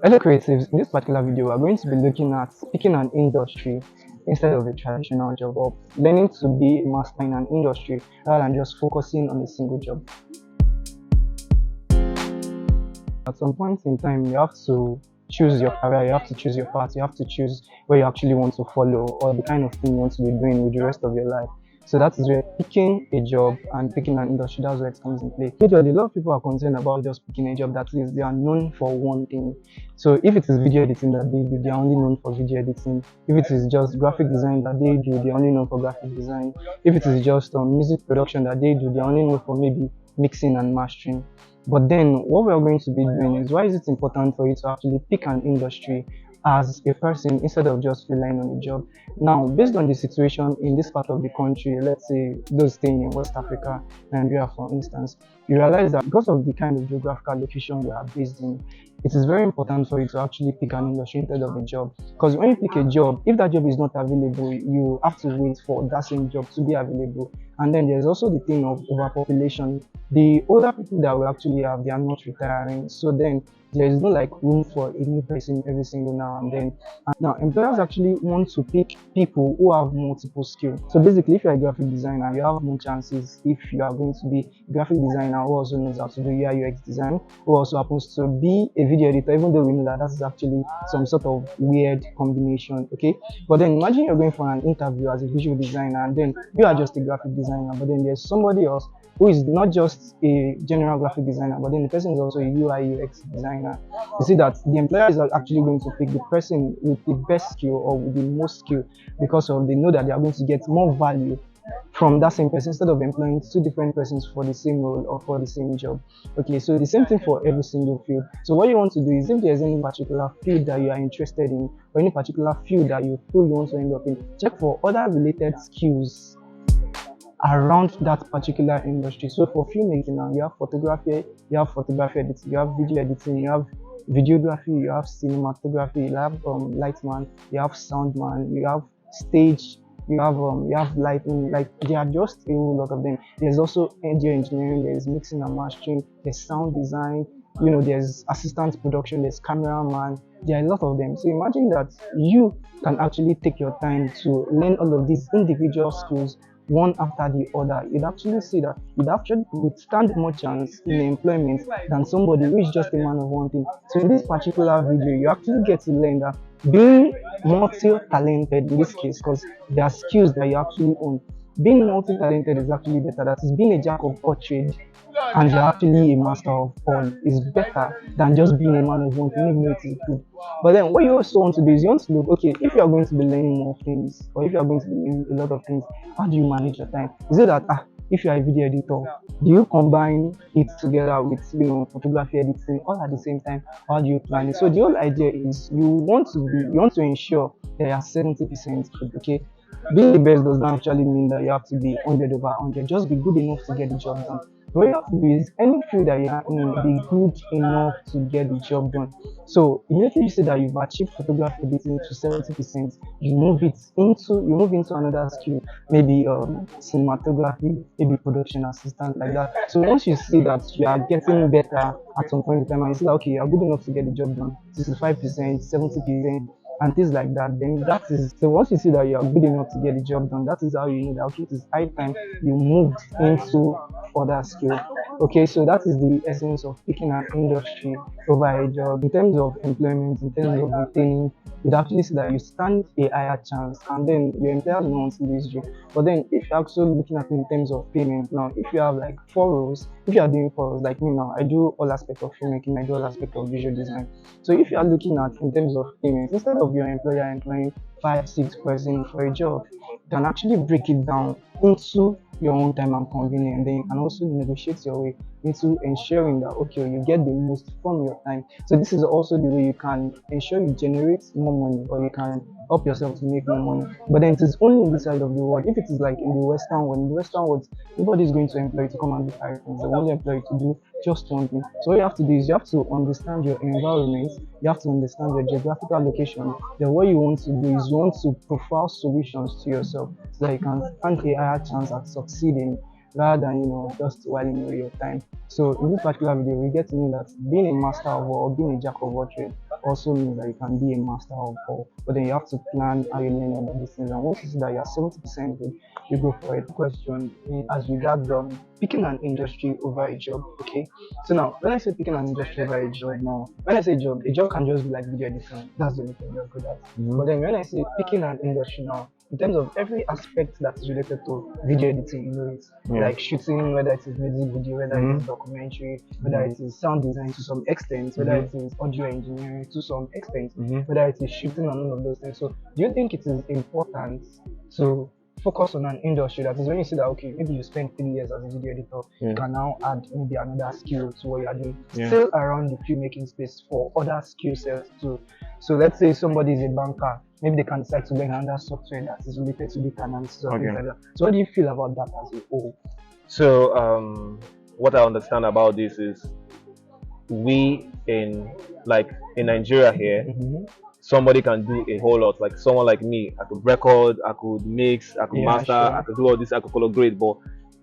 Hello creatives, in this particular video we're going to be looking at picking an industry instead of a traditional job, or learning to be a master in an industry rather than just focusing on a single job. At some point in time you have to choose your career, you have to choose your path, you have to choose where you actually want to follow or the kind of thing you want to be doing with the rest of your life. So that is where picking a job and picking an industry, that's where it comes in play. Majorly, a lot of people are concerned about just picking a job that is they are known for one thing. So if it is video editing that they do, they are only known for video editing. If it is just graphic design that they do, they are only known for graphic design. If it is just music production that they do, they are only known for maybe mixing and mastering. But then what we are going to be doing is, why is it important for you to actually pick an industry as a person instead of just relying on a job? Now, based on the situation in this part of the country, let's say those staying in West Africa, Nigeria for instance, you realize that because of the kind of geographical location we are based in, it is very important for you to actually pick an industry instead of a job. Because when you pick a job, if that job is not available, you have to wait for that same job to be available. And then there's also the thing of overpopulation. The older people that we actually have, they are not retiring. So then there is no like room for a new person every single now and then. And now employers actually want to pick people who have multiple skills. So basically, if you're a graphic designer, you have more chances if you are going to be a graphic designer who also knows how to do UI UX design, who also happens to be a video editor, even though we know that that's actually some sort of weird combination. Okay, but then imagine you're going for an interview as a visual designer and then you are just a graphic designer, but then there's somebody else who is not just a general graphic designer, but then the person is also a UI UX designer. You see that the employer is actually going to pick the person with the best skill or with the most skill, because of they know that they are going to get more value from that same person instead of employing two different persons for the same role or for the same job. Okay, so the same thing for every single field. So what you want to do is, if there's any particular field that you are interested in or any particular field that you feel you want to end up in, check for other related skills around that particular industry. So for filmmaking now, you have photography, you have photography editing, you have video editing, you have videography, you have cinematography, you have lightman, you have soundman, you have stage, you have lighting. Like there are just a whole lot of them. There's also audio engineering, there's mixing and mastering, there's sound design, there's assistant production, there's cameraman. There are a lot of them. So imagine that you can actually take your time to learn all of these individual skills one after the other. You'd actually see that would stand more chance in employment than somebody who is just a man of one thing. So in this particular video, you actually get to learn that being multi-talented in this case, because there are skills that you actually own. Being multi-talented is actually better. That is, being a jack of all trades and you're actually a master of all is better than just being a man of one thing, even though it is good. But then what you also want to do is, you want to look, okay, if you are going to be learning more things, or if you are going to be learning a lot of things, how do you manage your time? Is it that if you are a video editor, do you combine it together with photography editing all at the same time? How do you plan it? So the whole idea is, you want to ensure that you are 70% good. Okay, being the best does not actually mean that you have to be 100 over 100. Just be good enough to get the job done. What you have to do is, any field that you are in, be good enough to get the job done. So immediately you say that you've achieved photography editing to 70%, you move into another skill, maybe cinematography, maybe production assistant, like that. So once you see that you are getting better at some point in time, and you see that, okay, you are good enough to get the job done, 65%, 70%, and things like that, then that is, so once you see that you are good enough to get the job done, that is how you know that, okay, it is high time you moved into other skill. Okay, so that is the essence of picking an industry over a job. In terms of employment, in terms of retaining, you'd actually see that you stand a higher chance, and then your employers will want to lose you. But then if you're actually looking at it in terms of payment, now if you have like 4 roles, if you are doing 4 roles like me now, I do all aspects of filmmaking, I do all aspects of visual design. So if you are looking at in terms of payment, instead of your employer employing 5-6 person for a job, you can actually break it down into your own time and convenience, and then you can also negotiate your way into ensuring that, okay, you get the most from your time. So this is also the way you can ensure you generate more money, or you can help yourself to make more money. But then it is only in this side of the world. If it is like in the western world, nobody is going to employ you to come and do 5 things. They only employ you to do just one thing. So what you have to do is, you have to understand your environment, you have to understand your geographical location. Then what you want to do is, you want to profile solutions to yourself so that you can stand a higher chance at succeeding, rather than just whiling away your time. So in this particular video, we get to know that being a master of all, or being a jack of all trades, also means that you can be a master of all. But then you have to plan how you learn all of these things. And once you see that you're 70% good, you go for it. Question as regards picking an industry over a job. Okay. So now, when I say picking an industry over a job, now when I say job, a job can just be like video editing. That's the only thing you're good at. But then when I say picking an industry now, in terms of every aspect that is related to video editing, it's like shooting, whether it is music video, whether it is documentary, whether it is sound design to some extent, whether it is audio engineering to some extent, whether it is shooting and all of those things. So do you think it is important to focus on an industry that is when you see that okay, maybe you spend 3 years as a video editor, you can now add maybe another skill to what you are doing, still around the filmmaking space for other skill sets too. So let's say somebody is a banker, maybe they can decide to learn another software that is related to data analysis or things like that. So what do you feel about that as a whole? So what I understand about this is we in Nigeria here, somebody can do a whole lot. Like someone like me, I could record, I could mix, I could master, I could do all this, I could color grade, but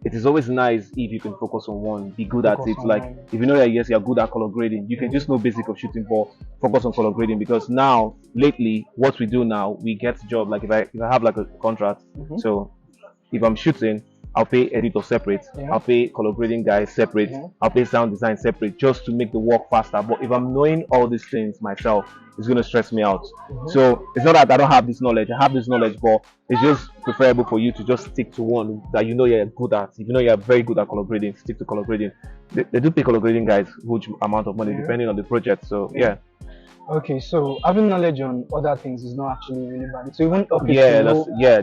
it is always nice if you can focus on one, be good at it. Like if you know that yes, you're good at color grading, you can just know basic of shooting, but focus on color grading, because now lately what we do now, we get job. Like if I have like a contract, so if I'm shooting, I'll pay editor separate, I'll pay color grading guys separate, I'll pay sound design separate, just to make the work faster. But if I'm knowing all these things myself, it's going to stress me out. So it's not that I don't have this knowledge, I have this knowledge, but it's just preferable for you to just stick to one that you know you're good at. If you know you're very good at color grading, stick to color grading. They do pay color grading guys huge amount of money depending on the project. So yeah. Okay, so having knowledge on other things is not actually really bad. So even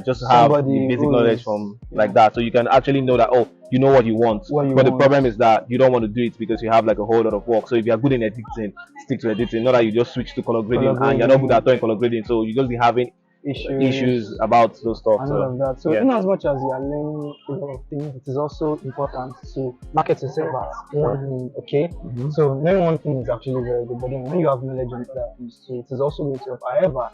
just have the basic knowledge from like that, so you can actually know that you know what you want. But the problem is that you don't want to do it because you have like a whole lot of work. So if you're good in editing, stick to editing. Not that you just switch to color grading and you're not good at doing color grading, so you just be having issues about those stuff. And all of that. So in as much as you are learning a lot of things, it is also important to market yourself as one. Okay. So knowing one thing is actually very good, but then when you have knowledge on other things too, it is also going to help. However,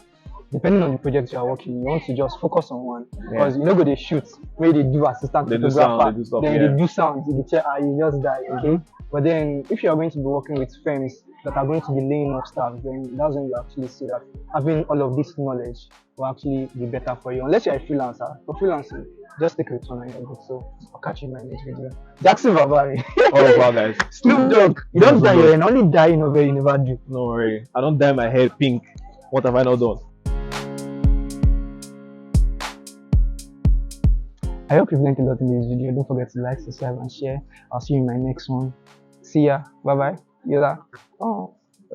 depending on the project you are working, you want to just focus on one, because you know they shoot where they do assistant photographer, they do sound in the chair and you just die. Okay. But then if you are going to be working with firms that are going to be laying off staff, then that's when you actually see that having all of this knowledge will actually be better for you. Unless you're a freelancer. For freelancing, just take a return on your book. So I'll catch you in my next video. Jackson Babari. All of our guys. Snoop Dogg. You don't die your head, only die in over you never do. No worry. I don't dye my hair pink. What have I not done? I hope you've learned a lot in this video. Don't forget to like, subscribe, and share. I'll see you in my next one. See ya. Bye bye. Yoda. Oh.